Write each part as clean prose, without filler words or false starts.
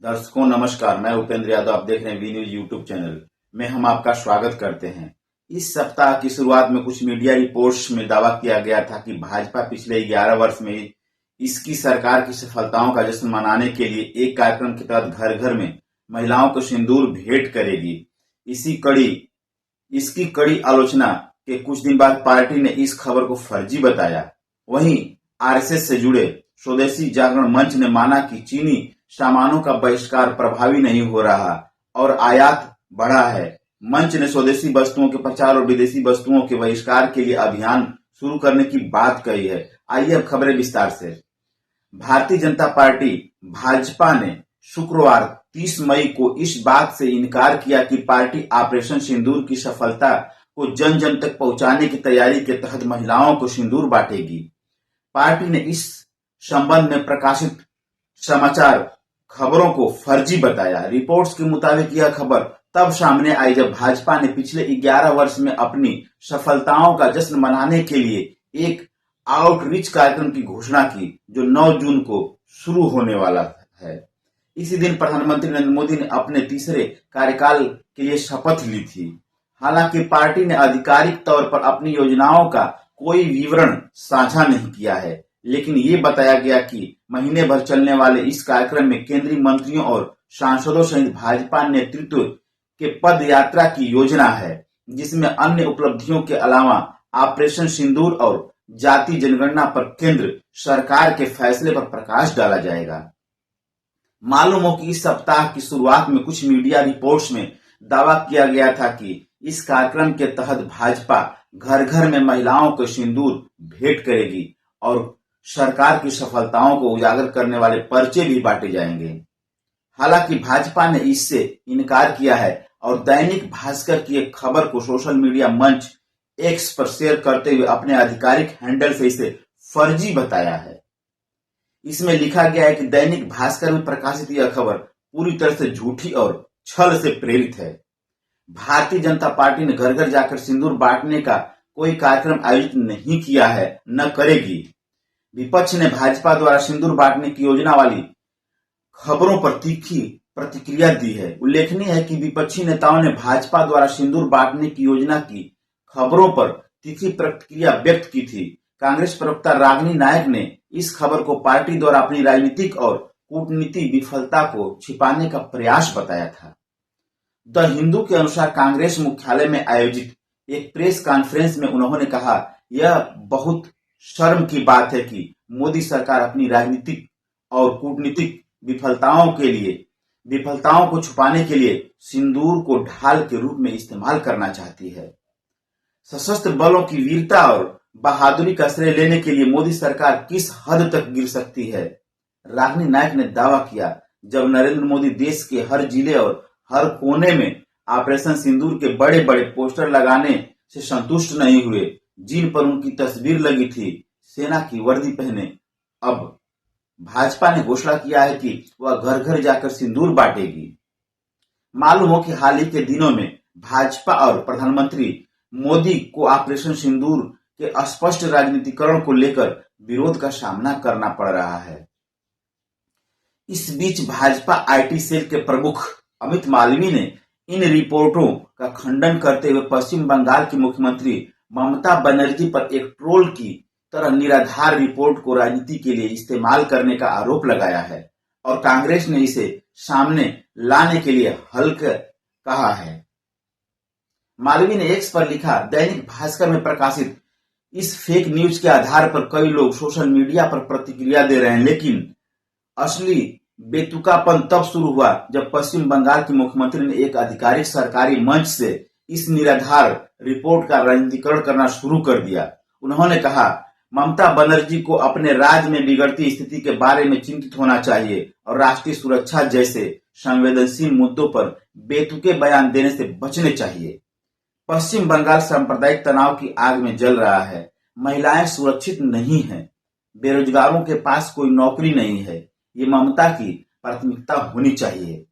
दर्शकों नमस्कार। मैं उपेंद्र यादव, आप देख रहे हैं वी न्यूज यूट्यूब चैनल में। हम आपका स्वागत करते हैं। इस सप्ताह की शुरुआत में कुछ मीडिया रिपोर्ट्स में दावा किया गया था कि भाजपा पिछले 11 वर्ष में इसकी सरकार की सफलताओं का जश्न मनाने के लिए एक कार्यक्रम के तहत घर घर में महिलाओं को सिंदूर भेंट करेगी। इसकी कड़ी आलोचना के कुछ दिन बाद पार्टी ने इस खबर को फर्जी बताया। वहीं आरएसएस से जुड़े स्वदेशी जागरण मंच ने माना कि चीनी सामानों का बहिष्कार प्रभावी नहीं हो रहा और आयात बढ़ा है। मंच ने स्वदेशी वस्तुओं के प्रचार और विदेशी वस्तुओं के बहिष्कार के लिए अभियान शुरू करने की बात कही है। आइए अब खबरें विस्तार से। भारतीय जनता पार्टी भाजपा ने शुक्रवार 30 मई को इस बात से इनकार किया कि पार्टी ऑपरेशन सिंदूर की सफलता को जन जन तक पहुंचाने की तैयारी के तहत महिलाओं को सिंदूर बांटेगी। पार्टी ने इस संबंध में प्रकाशित समाचार खबरों को फर्जी बताया। रिपोर्ट्स के मुताबिक यह खबर तब सामने आई जब भाजपा ने पिछले 11 वर्ष में अपनी सफलताओं का जश्न मनाने के लिए एक आउटरीच कार्यक्रम की घोषणा की, जो 9 जून को शुरू होने वाला है। इसी दिन प्रधानमंत्री नरेंद्र मोदी ने अपने तीसरे कार्यकाल के लिए शपथ ली थी। हालांकि पार्टी ने आधिकारिक तौर पर अपनी योजनाओं का कोई विवरण साझा नहीं किया है, लेकिन ये बताया गया कि महीने भर चलने वाले इस कार्यक्रम में केंद्रीय मंत्रियों और सांसदों सहित भाजपा नेतृत्व के पद यात्रा की योजना है, जिसमें अन्य उपलब्धियों के अलावा ऑपरेशन सिंदूर और जाति जनगणना पर केंद्र सरकार के फैसले पर प्रकाश डाला जाएगा। मालूम हो कि इस सप्ताह की शुरुआत में कुछ मीडिया रिपोर्ट्स में दावा किया गया था कि इस कार्यक्रम के तहत भाजपा घर घर में महिलाओं को सिंदूर भेंट करेगी और सरकार की सफलताओं को उजागर करने वाले पर्चे भी बांटे जाएंगे। हालांकि भाजपा ने इससे इनकार किया है और दैनिक भास्कर की एक खबर को सोशल मीडिया मंच एक्स पर शेयर करते हुए अपने आधिकारिक हैंडल से इसे फर्जी बताया है। इसमें लिखा गया है कि दैनिक भास्कर में प्रकाशित यह खबर पूरी तरह से झूठी और छल से प्रेरित है। भारतीय जनता पार्टी ने घर घर जाकर सिंदूर बांटने का कोई कार्यक्रम आयोजित नहीं किया है, न करेगी। विपक्ष ने भाजपा द्वारा सिंदूर बांटने की योजना वाली खबरों पर तीखी प्रतिक्रिया दी है। उल्लेखनीय है कि विपक्षी नेताओं ने भाजपा द्वारा सिंदूर बांटने की योजना की खबरों पर तीखी प्रतिक्रिया व्यक्त की थी। कांग्रेस प्रवक्ता रागिनी नायक ने इस खबर को पार्टी द्वारा अपनी राजनीतिक और कूटनीति विफलता को छिपाने का प्रयास बताया था। द हिंदू के अनुसार कांग्रेस मुख्यालय में आयोजित एक प्रेस कॉन्फ्रेंस में उन्होंने कहा, यह बहुत शर्म की बात है कि मोदी सरकार अपनी राजनीतिक और कूटनीतिक विफलताओं को छुपाने के लिए सिंदूर को ढाल के रूप में इस्तेमाल करना चाहती है। सशस्त्र बलों की वीरता और बहादुरी का श्रेय लेने के लिए मोदी सरकार किस हद तक गिर सकती है, रागिनी नायक ने दावा किया। जब नरेंद्र मोदी देश के हर जिले और हर कोने में ऑपरेशन सिंदूर के बड़े बड़े पोस्टर लगाने से संतुष्ट नहीं हुए, जिन पर उनकी तस्वीर लगी थी सेना की वर्दी पहने, अब भाजपा ने घोषणा किया है कि वह घर घर जाकर सिंदूर बांटेगी। मालूम हो कि हाल ही के दिनों में भाजपा और प्रधानमंत्री मोदी को ऑपरेशन सिंदूर के अस्पष्ट राजनीतिकरण को लेकर विरोध का सामना करना पड़ रहा है। इस बीच भाजपा आईटी सेल के प्रमुख अमित मालवीय ने इन रिपोर्टों का खंडन करते हुए पश्चिम बंगाल की मुख्यमंत्री ममता बनर्जी पर एक ट्रोल की तरह निराधार रिपोर्ट को राजनीति के लिए इस्तेमाल करने का आरोप लगाया है और कांग्रेस ने इसे सामने लाने के लिए हल्क कहा है। मालवीय ने एक्स पर लिखा, दैनिक भास्कर में प्रकाशित इस फेक न्यूज के आधार पर कई लोग सोशल मीडिया पर प्रतिक्रिया दे रहे हैं, लेकिन असली बेतुकापन तब शुरू हुआ जब पश्चिम बंगाल की मुख्यमंत्री ने एक आधिकारिक सरकारी मंच से इस निराधार रिपोर्ट का राजनीतिकरण करना शुरू कर दिया। उन्होंने कहा, ममता बनर्जी को अपने राज्य में बिगड़ती स्थिति के बारे में चिंतित होना चाहिए और राष्ट्रीय सुरक्षा जैसे संवेदनशील मुद्दों पर बेतुके बयान देने से बचने चाहिए। पश्चिम बंगाल सांप्रदायिक तनाव की आग में जल रहा है। महिलाएं सुरक्षित नहीं हैं, बेरोजगारों के पास कोई नौकरी नहीं है। ये ममता की प्राथमिकता होनी चाहिए।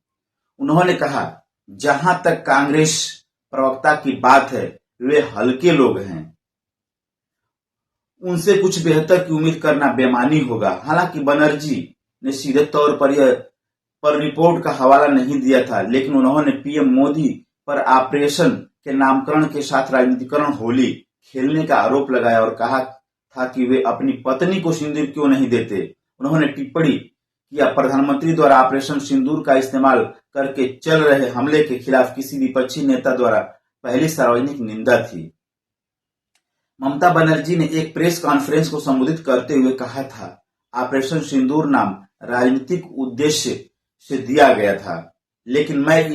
उन्होंने कहा, जहां तक कांग्रेस प्रवक्ता की बात है, वे हल्के लोग हैं, उनसे कुछ बेहतर की उम्मीद करना बेमानी होगा। हालांकि बनर्जी ने सीधे तौर पर यह पर रिपोर्ट का हवाला नहीं दिया था, लेकिन उन्होंने पीएम मोदी पर ऑपरेशन के नामकरण के साथ राजनीतिकरण होली खेलने का आरोप लगाया और कहा था कि वे अपनी पत्नी को सिंदूर क्यों नहीं देते। उन्होंने टिप्पणी किया, प्रधानमंत्री द्वारा ऑपरेशन सिंदूर का इस्तेमाल करके चल रहे हमले के खिलाफ किसी विपक्षी नेता द्वारा पहली सार्वजनिक निंदा थी। ममता बनर्जी ने एक प्रेस कॉन्फ्रेंस को संबोधित करते हुए कहा था, ऑपरेशन सिंदूर नाम राजनीतिक उद्देश्य से दिया गया था, लेकिन मैं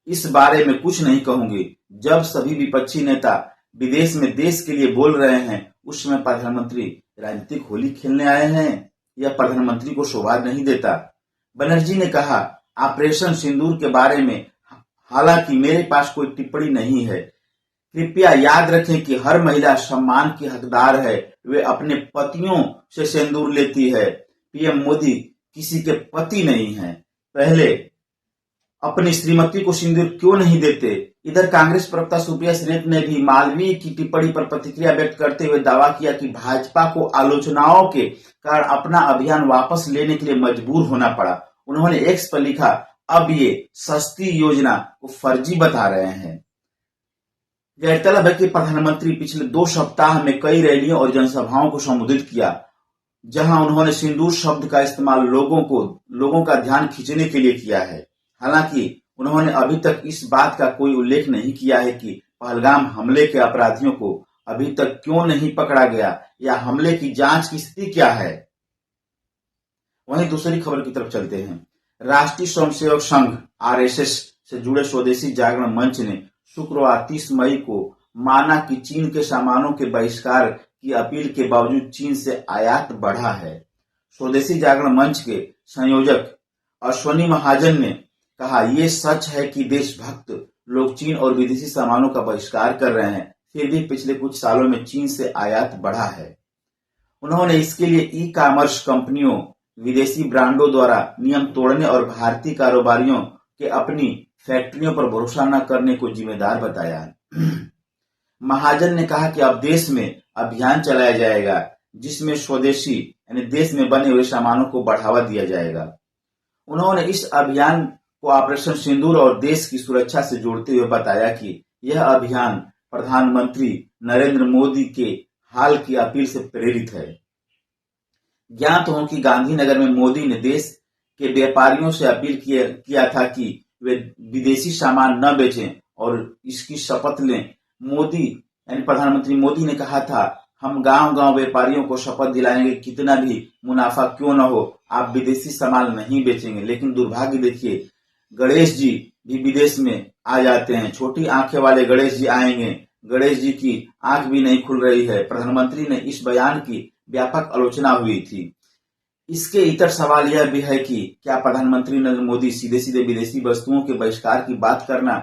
इस बारे में कुछ नहीं कहूंगी। जब सभी विपक्षी नेता विदेश में देश के लिए बोल रहे हैं, उस समय प्रधानमंत्री राजनीतिक होली खेलने आए हैं, यह प्रधानमंत्री को शोभा नहीं देता। बनर्जी ने कहा, ऑपरेशन सिंदूर के बारे में हालांकि मेरे पास कोई टिप्पणी नहीं है। कृपया याद रखें कि हर महिला सम्मान की हकदार है, वे अपने पतियों से सिंदूर लेती है। पीएम मोदी किसी के पति नहीं हैं, पहले अपनी श्रीमती को सिंदूर क्यों नहीं देते। इधर कांग्रेस प्रवक्ता सुप्रिया श्रीनेत ने भी मालवीय की टिप्पणी पर प्रतिक्रिया व्यक्त करते हुए दावा किया कि भाजपा को आलोचनाओं के कारण अपना अभियान वापस लेने के लिए मजबूर होना पड़ा। उन्होंने एक्स पर लिखा, अब ये सस्ती योजना को फर्जी बता रहे हैं। गौरतलब है कि प्रधानमंत्री पिछले 2 सप्ताह में कई रैलियों और जनसभाओं को संबोधित किया, जहां उन्होंने सिंदूर शब्द का इस्तेमाल लोगों का ध्यान खींचने के लिए किया है। हालांकि उन्होंने अभी तक इस बात का कोई उल्लेख नहीं किया है कि पहलगाम हमले के अपराधियों को अभी तक क्यों नहीं पकड़ा गया या हमले की जांच की स्थिति क्या है। वहीं दूसरी खबर की तरफ चलते हैं। राष्ट्रीय स्वयंसेवक संघ आरएसएस से जुड़े स्वदेशी जागरण मंच ने शुक्रवार 30 मई को माना कि चीन के सामानों के बहिष्कार की अपील के बावजूद चीन से आयात बढ़ा है। स्वदेशी जागरण मंच के संयोजक अश्वनी महाजन ने कहा, ये सच है कि देशभक्त लोग चीन और विदेशी सामानों का बहिष्कार कर रहे हैं, फिर भी पिछले कुछ सालों में चीन से आयात बढ़ा है। उन्होंने इसके लिए ई कॉमर्स कंपनियों, विदेशी ब्रांडों द्वारा नियम तोड़ने और भारतीय कारोबारियों के अपनी फैक्ट्रियों पर भरोसा न करने को जिम्मेदार बताया। महाजन ने कहा कि अब देश में अभियान चलाया जाएगा जिसमें स्वदेशी यानी देश में बने हुए सामानों को बढ़ावा दिया जाएगा। उन्होंने इस अभियान को ऑपरेशन सिंदूर और देश की सुरक्षा से जोड़ते हुए बताया कि यह अभियान प्रधानमंत्री नरेंद्र मोदी के हाल की अपील से प्रेरित है। ज्ञात हो कि गांधीनगर में मोदी ने देश के व्यापारियों से अपील किया था कि वे विदेशी सामान न बेचें और इसकी शपथ लें। मोदी यानी प्रधानमंत्री मोदी ने कहा था, हम गांव-गांव व्यापारियों को शपथ दिलाएंगे, कितना भी मुनाफा क्यों न हो, आप विदेशी सामान नहीं बेचेंगे। लेकिन दुर्भाग्य देखिए, गणेश जी भी विदेश में आ जाते हैं। छोटी आंखें वाले गणेश जी आएंगे, गणेश जी की आंख भी नहीं खुल रही है। प्रधानमंत्री ने इस बयान की व्यापक आलोचना हुई थी। इसके इतर सवाल यह भी है कि क्या प्रधानमंत्री नरेंद्र मोदी सीधे सीधे विदेशी वस्तुओं के बहिष्कार की बात करना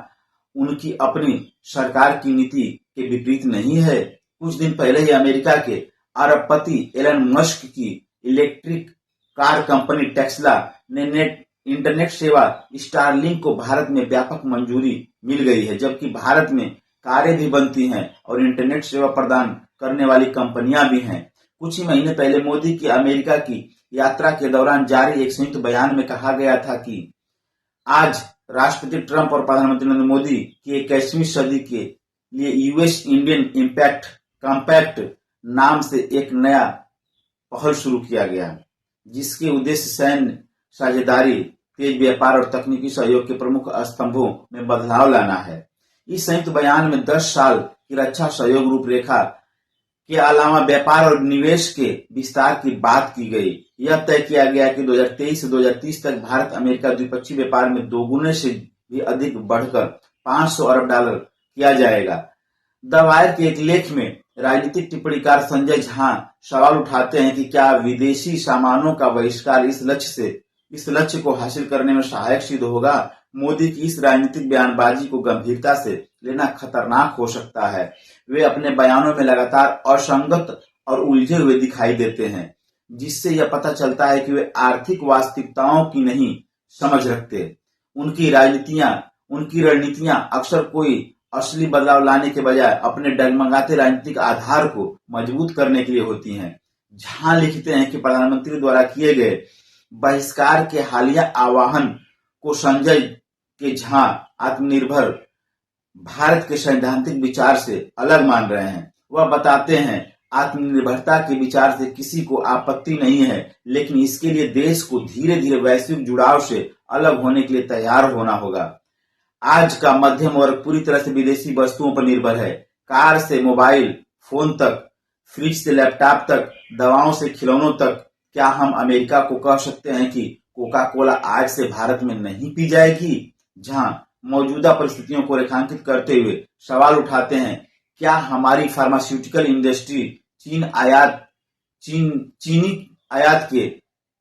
उनकी अपनी सरकार की नीति के विपरीत नहीं है। कुछ दिन पहले ही अमेरिका के अरबपति एलन मस्क की इलेक्ट्रिक कार कंपनी टेस्ला ने इंटरनेट सेवा स्टारलिंक को भारत में व्यापक मंजूरी मिल गई है, जबकि भारत में कारें भी बनती हैं और इंटरनेट सेवा प्रदान करने वाली कंपनियां भी हैं। कुछ ही महीने पहले मोदी की अमेरिका की यात्रा के दौरान जारी एक संयुक्त बयान में कहा गया था कि आज राष्ट्रपति ट्रंप और प्रधानमंत्री नरेंद्र मोदी की 21वीं सदी के लिए यूएस इंडियन इम्पैक्ट कॉम्पैक्ट नाम से एक नया पहल शुरू किया गया, जिसके उद्देश्य सैन्य साझेदारी, तेज व्यापार और तकनीकी सहयोग के प्रमुख स्तंभों में बदलाव लाना है। इस संयुक्त बयान में 10 साल की रक्षा सहयोग रूपरेखा के अलावा व्यापार और निवेश के विस्तार की बात की गई। यह तय किया गया कि 2023 से 2030 तक भारत अमेरिका द्विपक्षीय व्यापार में दोगुने से भी अधिक बढ़कर $500 अरब किया जाएगा। द वायर के एक लेख में राजनीतिक टिप्पणीकार संजय झा सवाल उठाते हैं कि क्या विदेशी सामानों का बहिष्कार इस लक्ष्य को हासिल करने में सहायक सिद्ध होगा। मोदी की इस राजनीतिक बयानबाजी को गंभीरता से लेना खतरनाक हो सकता है। वे अपने बयानों में लगातार असंगत और उलझे हुए दिखाई देते हैं, जिससे यह पता चलता है कि वे आर्थिक वास्तविकताओं की नहीं समझ रखते। उनकी रणनीतियां अक्सर कोई असली बदलाव लाने के बजाय अपने डगमगाते राजनीतिक आधार को मजबूत करने के लिए होती हैं। झा लिखते हैं कि प्रधानमंत्री द्वारा किए गए बहिष्कार के हालिया आह्वान को संजय के झा आत्मनिर्भर भारत के सैद्धांतिक विचार से अलग मान रहे हैं। वह बताते हैं, आत्मनिर्भरता के विचार से किसी को आपत्ति नहीं है, लेकिन इसके लिए देश को धीरे धीरे वैश्विक जुड़ाव से अलग होने के लिए तैयार होना होगा। आज का मध्यम वर्ग पूरी तरह से विदेशी वस्तुओं पर निर्भर है। कार से मोबाइल फोन तक, फ्रिज से लैपटॉप तक, दवाओं से खिलौनों तक। क्या हम अमेरिका को कह सकते हैं कि कोका कोला आज से भारत में नहीं पी जाएगी? जहां मौजूदा परिस्थितियों को रेखांकित करते हुए सवाल उठाते हैं, क्या हमारी फार्मास्यूटिकल इंडस्ट्री चीनी आयात के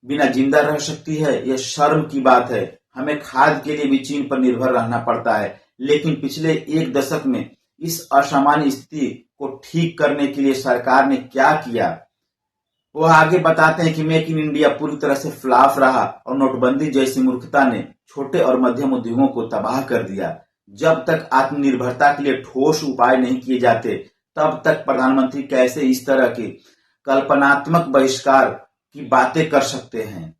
बिना जिंदा रह सकती है? यह शर्म की बात है। हमें खाद के लिए भी चीन पर निर्भर रहना पड़ता है, लेकिन पिछले एक दशक में इस असामान्य स्थिति को ठीक करने के लिए सरकार ने क्या किया? वह आगे बताते हैं कि मेक इन इंडिया पूरी तरह से फ्लॉप रहा और नोटबंदी जैसी मूर्खता ने छोटे और मध्यम उद्योगों को तबाह कर दिया। जब तक आत्मनिर्भरता के लिए ठोस उपाय नहीं किए जाते, तब तक प्रधानमंत्री कैसे इस तरह के कल्पनात्मक बहिष्कार की बातें कर सकते हैं?